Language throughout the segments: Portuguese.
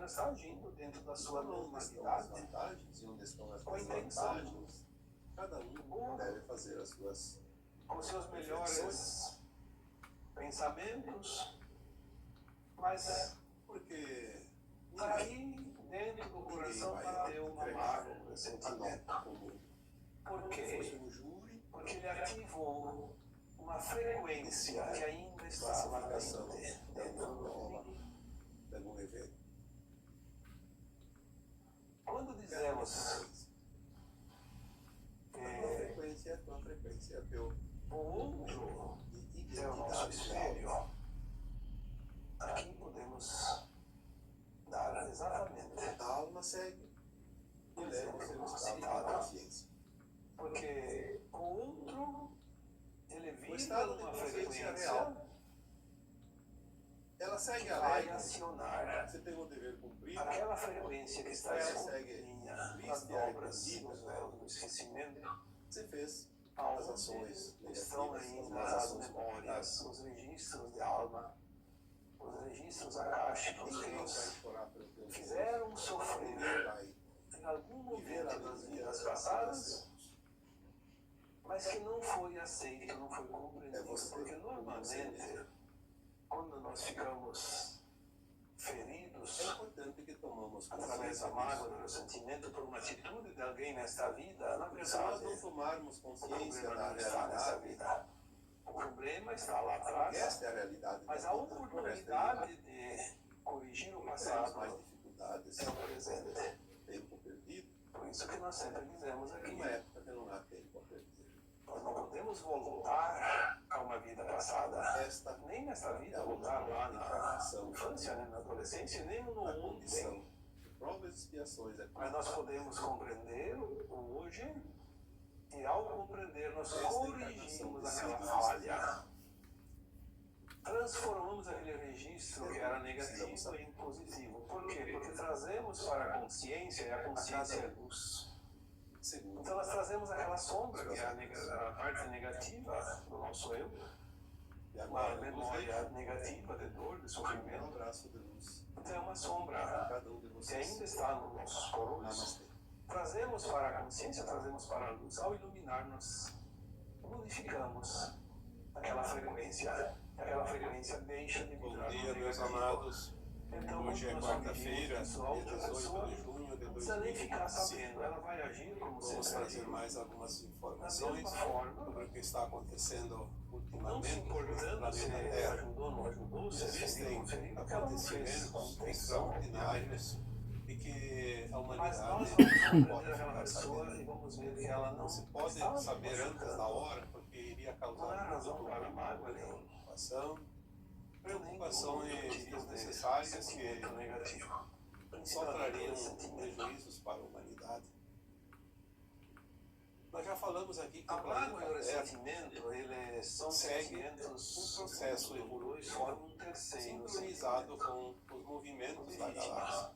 está agindo dentro da sua normalidade, vantagens e onde estão as com a suas intenção, vantagens. Cada um deve fazer as suas com seus melhores pensamentos, mas porque aí dentro do coração bateu uma mágoa, um a ressentimento. nota como Por fosse quê? um júri, Porque ele ativou uma frequência que ainda estava latente dentro do mim. de algum evento. Quando dizemos A tua frequência é teu o outro é o nosso espelho, aqui podemos dar exatamente a alma segue e leva o seu estado de consciência. porque o outro ele O vibra estado de numa consciência frequência real, ela segue que a vai lei. acionar Você tem um dever cumprido. aquela frequência que está Ela segue escondida nas triste, dobras, arrependida. nos véus do esquecimento, Você fez as aonde ações estão negativas, as ainda más as ações memórias, os registros de alma, os registros akáshicos que Ninguém vai nos chorar pelo teu erro. fizeram sofrer Ninguém vai em algum viver a momento das alegria vidas das passadas, mas que não foi aceito, não foi compreendido, É você, porque você normalmente, mesmo. quando nós ficamos É feridos importante que tomamos através consciência da mágoa, disso. do ressentimento por uma atitude de alguém nesta vida, na Se nós não verdade, tomarmos o consciência problema da não está nessa realidade, vida. O problema está lá atrás, esta é a realidade mas da a vida. O resto oportunidade de corrigir o teremos mais passado dificuldades, é o presente. tempo perdido. Por isso que nós sempre dizemos aqui, Numa época que não há tempo a perder. nós não podemos voltar a uma vida passada, Esta nem nesta vida, voltar lá na infância, nem na adolescência, nem no a ontem. condição de provas e expiações é Mas nós podemos compreender o hoje e ao compreender nós corrigimos aquela falha. Transformamos aquele registro que era negativo em positivo. Por quê? Porque trazemos para a consciência e a consciência é luz. segundo. Então nós trazemos aquela sombra que é a parte negativa do nosso eu, E uma agora memória negativa de dor, de um sofrimento. abraço de luz Então é uma sombra a cada um de que vocês. ainda está nos nossos poros. Namastê. Trazemos para a consciência, trazemos para a luz. Ao iluminar-nos, modificamos aquela frequência deixa de Bom vibrar no dia, meus negativo. amados. Então, Hoje é nós quarta-feira, isso a outra dia 18 pessoa de junho de não precisa nem ficar 2025. sabendo, ela vai agir como Vamos sempre trazer agiu. mais algumas Da informações mesma forma, sobre o que está acontecendo não se ultimamente no importando se planeta Terra. ajudou, não ajudou, se fez, Existem não fez, porque ela não fez com acontecimentos intenção. extraordinários e que a Mas humanidade nós vamos não pode compreender aquela ficar pessoa sabendo. e vamos ver que ela não Não se pode estava saber antes machucando. da hora, porque iria Não há causar razão para mágoa nenhuma. preocupações desnecessárias que Sentimento negativo. só trariam Sentimento. prejuízos para a humanidade. Nós já falamos aqui que A o mágoa e o planeta Terra ressentimento, eles são segue sentimentos um processo dois formam um terceiro sincronizado com os movimentos da galáxia.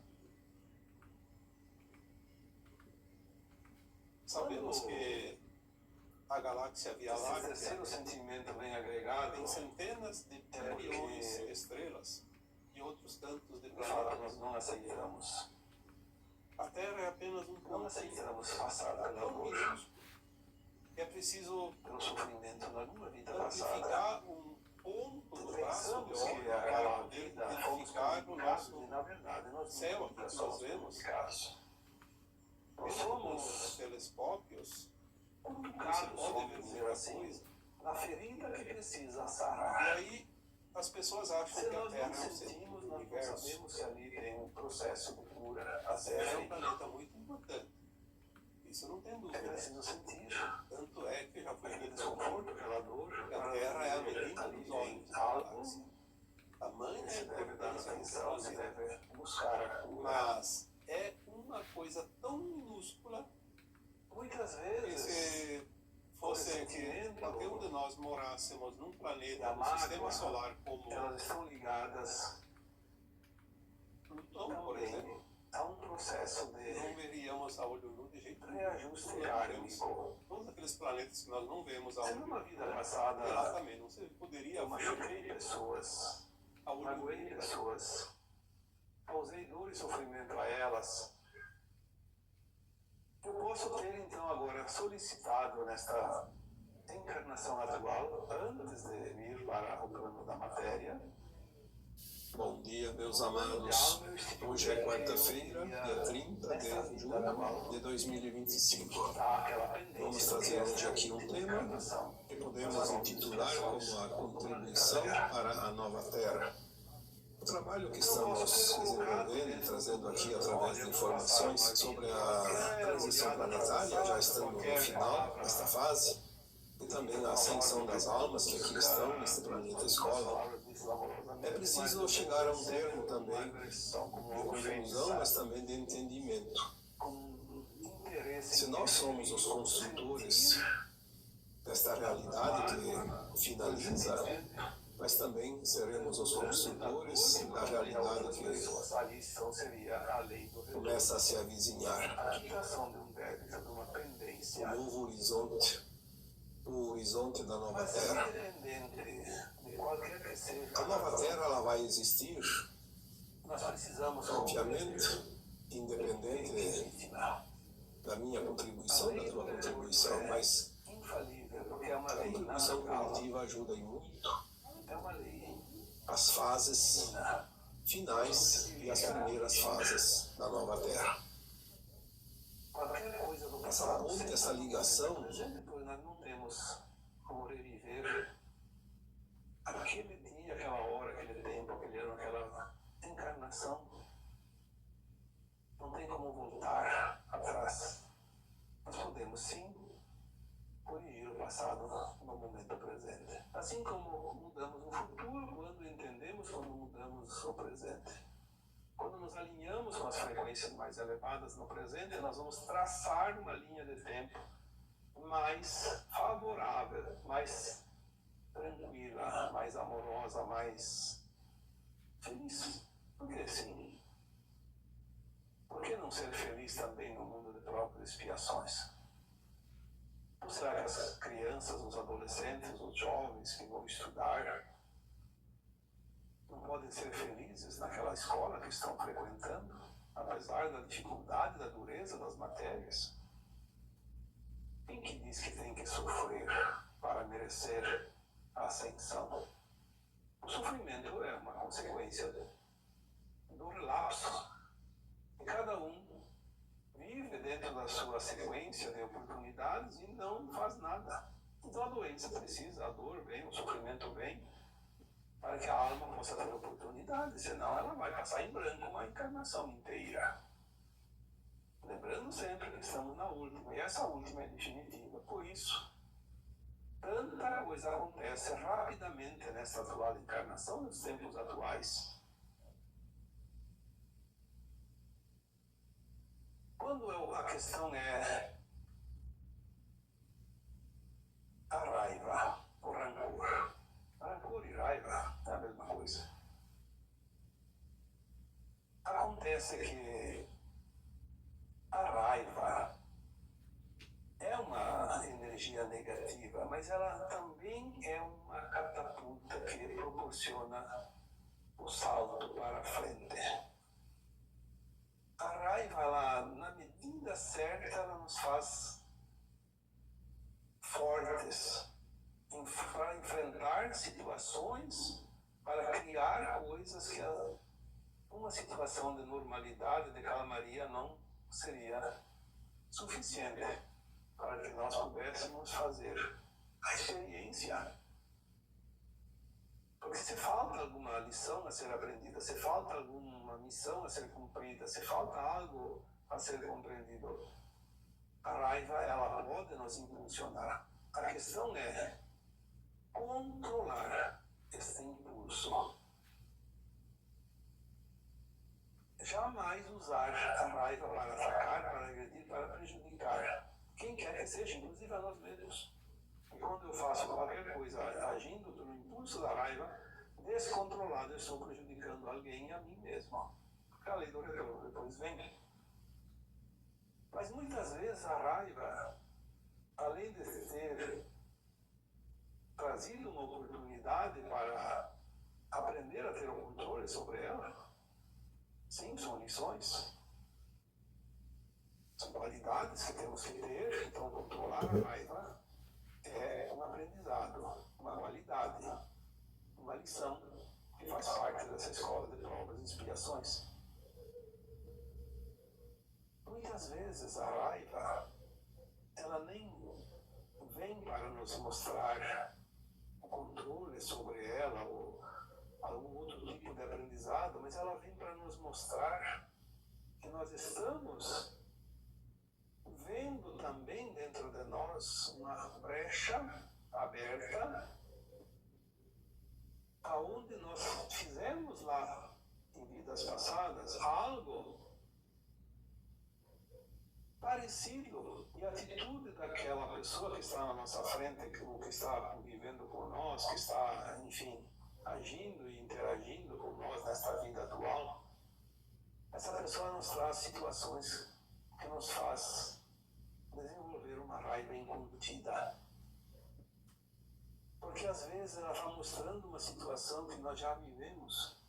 Sabemos que a galáxia Via Esse Láctea terceiro sentimento vem agregado tem centenas de bilhões de estrelas e outros tantos de no fato que planetas. nós não aceitamos. A Terra é apenas um Não ponto aceitamos passar pela tão dor, minúsculo que é preciso pelo sofrimento em alguma vida passada. amplificar um ponto do braço de Pensamos que obra para aquela poder vida fomos identificar o comunicados nosso e na verdade nós céu não aqui que nós somos vemos. comunicados. Nós Mesmo com os somos telescópios, não se comunicados, pode vamos ver dizer muita assim, coisa. na ferida que precisa E sarar. aí as pessoas acham Se que a nós Terra não é o centro sentimos, do nós não universo. sabemos que ali tem um processo de cura a A ser Terra é um feito. planeta muito importante. Isso não tem É dúvida. preciso sentir Tanto é que já foi aquele dito desconforto, aquela dor, que a Terra é a menina dos olhos da algo galáxia. Tamanha se deve dar importância atenção, se desse deve buscar a cura. mas é uma coisa tão minúscula Muitas que vezes, se fosse que qualquer um de nós morássemos num planeta do sistema solar como elas estão ligadas Plutão, por exemplo, também a um processo não de veríamos a olho nu de jeito nenhum. reajuste Nós vemos kármico. todos aqueles planetas que nós não vemos a Se olho numa nu. vida passada Lá também não se poderia eu ver machuquei pessoas, a olho magoei nu. pessoas, causei dor e sofrimento a elas. Eu posso ter então agora solicitado nesta encarnação atual, antes de vir para o plano da matéria. Bom dia, meus amados. Hoje é quarta-feira, dia 30 de junho de 2025. Vamos trazer hoje aqui um tema que podemos intitular como a contribuição para a nova Terra. O trabalho que estamos desenvolvendo e trazendo aqui através de informações sobre a transição planetária, já estando no final desta fase, e também a ascensão das almas que aqui estão neste planeta escola. É preciso chegar a um termo também de conclusão, mas também de entendimento. Se nós somos os construtores desta realidade que finaliza, mas também seremos os construtores da realidade que começa a se avizinhar. O novo horizonte, o horizonte da nova Terra. A nova Terra ela vai existir, obviamente, independente da minha contribuição, da tua contribuição, mas a contribuição coletiva ajuda em muito as fases finais e as primeiras fases da nova Terra. Essa ponte, essa ligação, nós não temos como reviver aquele dia, aquela hora, aquele tempo, aquele ano, aquela encarnação. Não tem como voltar atrás. Nós podemos sim corrigir o passado no momento presente. Assim como mudamos o futuro quando entendemos como mudamos o presente. Quando nos alinhamos com as frequências mais elevadas no presente, nós vamos traçar uma linha de tempo mais favorável, mais tranquila, mais amorosa, mais feliz. Por que sim? Por que não ser feliz também no mundo de provas e expiações? Ou será que as crianças, os adolescentes, os jovens que vão estudar não podem ser felizes naquela escola que estão frequentando, apesar da dificuldade, da dureza das matérias? Quem que diz que tem que sofrer para merecer a ascensão? O sofrimento é uma consequência do relapso. E cada um vive dentro da sua sequência de oportunidades e não faz nada. Então a doença precisa, a dor vem, o sofrimento vem, para que a alma possa ter oportunidade, senão ela vai passar em branco uma encarnação inteira. Lembrando sempre que estamos na última, e essa última é definitiva. Por isso, tanta coisa acontece rapidamente nesta atual encarnação, nos tempos atuais. Quando a questão é a raiva, o rancor. Rancor e raiva é a mesma coisa. Acontece que a raiva é uma energia negativa, mas ela também é uma catapulta que proporciona o salto para a frente. A raiva, ela, na medida certa, ela nos faz fortes para enfrentar situações, para criar coisas que uma situação de normalidade, de calmaria, não seria suficiente para que nós pudéssemos fazer a experiência. Porque se falta alguma lição a ser aprendida, se falta alguma missão a ser cumprida, se falta algo a ser compreendido, a raiva, ela pode nos impulsionar. A questão é controlar esse impulso. Jamais usar a raiva para atacar, para agredir, para prejudicar quem quer que seja, inclusive a nós mesmos. E quando eu faço qualquer coisa agindo no impulso da raiva, descontrolado, eu estou prejudicando alguém e a mim mesmo. Porque a lei do retorno depois vem. Mas muitas vezes a raiva, além de ter trazido uma oportunidade para aprender a ter o controle sobre ela, Sim, são lições. São qualidades que temos que ter. Então, controlar a raiva é um aprendizado, uma qualidade, uma lição que faz parte dessa escola de provas e expiações. Muitas vezes a raiva, ela nem vem para nos mostrar o controle sobre ela ou algum outro tipo de aprendizado, mas ela vem para nos mostrar que nós estamos vendo também dentro de nós uma brecha aberta aonde nós fizemos lá em vidas passadas algo parecido, e a atitude daquela pessoa que está na nossa frente, que está vivendo com nós, que está, enfim, agindo e interagindo com nós nesta vida atual, essa pessoa nos traz situações que nos faz desenvolver uma raiva incontida. Porque às vezes ela está mostrando uma situação que nós já vivemos,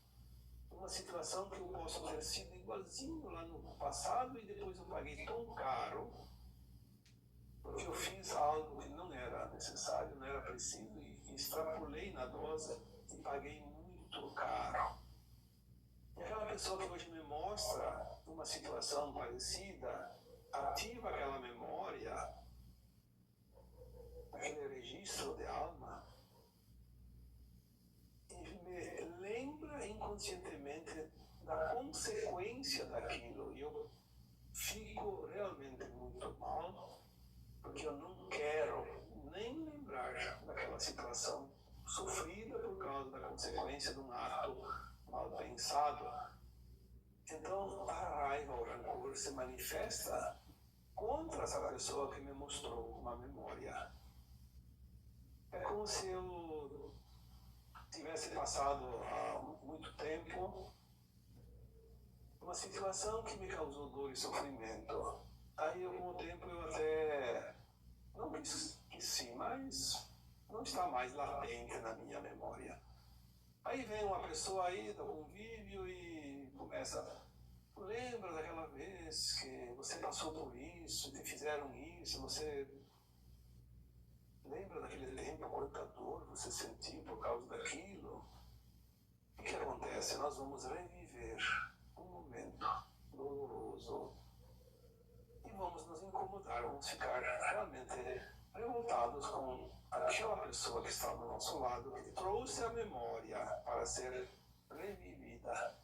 uma situação que eu posso ter sido igualzinho lá no passado e depois eu paguei tão caro porque eu fiz algo que não era necessário, não era preciso e extrapolei na dose e paguei muito caro. E aquela pessoa que hoje me mostra uma situação parecida, ativa aquela memória, aquele registro de alma, e me lembra inconscientemente da consequência daquilo. E eu fico realmente muito mal, porque eu não quero nem lembrar daquela situação sofrida por causa da consequência de um ato mal pensado. Então, a raiva, o rancor se manifesta contra essa pessoa que me mostrou uma memória. É como se eu tivesse passado há muito tempo uma situação que me causou dor e sofrimento. Aí, com o tempo, eu até não esqueci, mas não está mais latente na minha memória. Aí vem uma pessoa aí do convívio e começa: lembra daquela vez que você passou por isso, te fizeram isso, você lembra daquele tempo, quanta dor você sentiu por causa daquilo? O que acontece? Nós vamos reviver um momento doloroso e vamos nos incomodar, vamos ficar realmente revoltados com aquela pessoa que está do nosso lado, que trouxe a memória para ser revivida.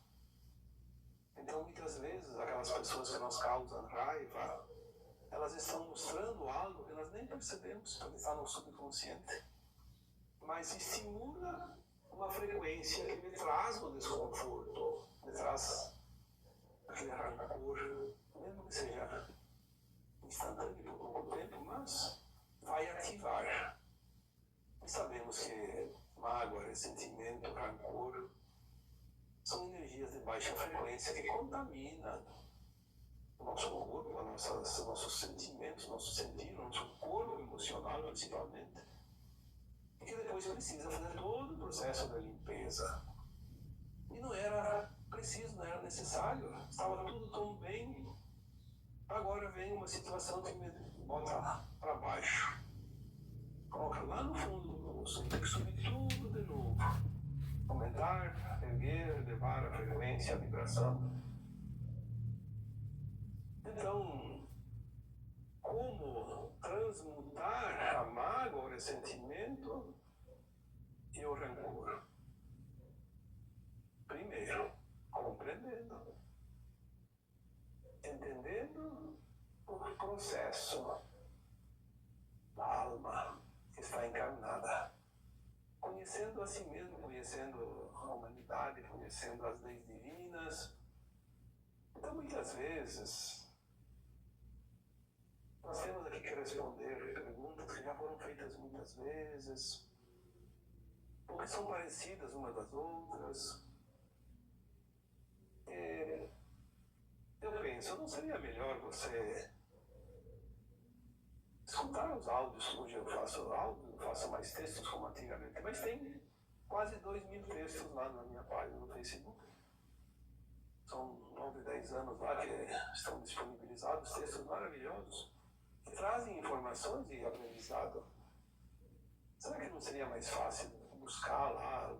Então, muitas vezes, aquelas pessoas que nos causam raiva, elas estão mostrando algo que nós nem percebemos, porque está no subconsciente, mas estimula uma frequência que me traz o desconforto, me traz aquele rancor, mesmo que seja instantâneo por pouco tempo, mas vai ativar. E sabemos que mágoa, ressentimento, rancor são energias de baixa frequência que contaminam o nosso corpo, nossos sentimentos, nosso sentir, nosso corpo emocional principalmente, e que depois precisa fazer todo o processo da limpeza. E não era preciso, não era necessário, estava tudo tão bem. Agora vem uma situação que me bota para baixo, coloca lá no fundo do poço, tem que subir tudo de novo, aumentar, erguer, elevar a frequência, a vibração. Então, como transmutar a mágoa, o ressentimento e o rancor? Primeiro, compreendendo, entendendo o processo da alma que está encarnada, conhecendo a si mesmo, conhecendo a humanidade, conhecendo as leis divinas. Então, muitas vezes, nós temos aqui que responder perguntas que já foram feitas muitas vezes, porque são parecidas umas das outras. Eu penso, não seria melhor você escutar os áudios? Hoje eu faço áudio, não faço mais textos como antigamente, mas tem quase 2.000 textos lá na minha página no Facebook são 9, 10 anos lá que estão disponibilizados, textos maravilhosos, que trazem informações e aprendizado. Será que não seria mais fácil buscar lá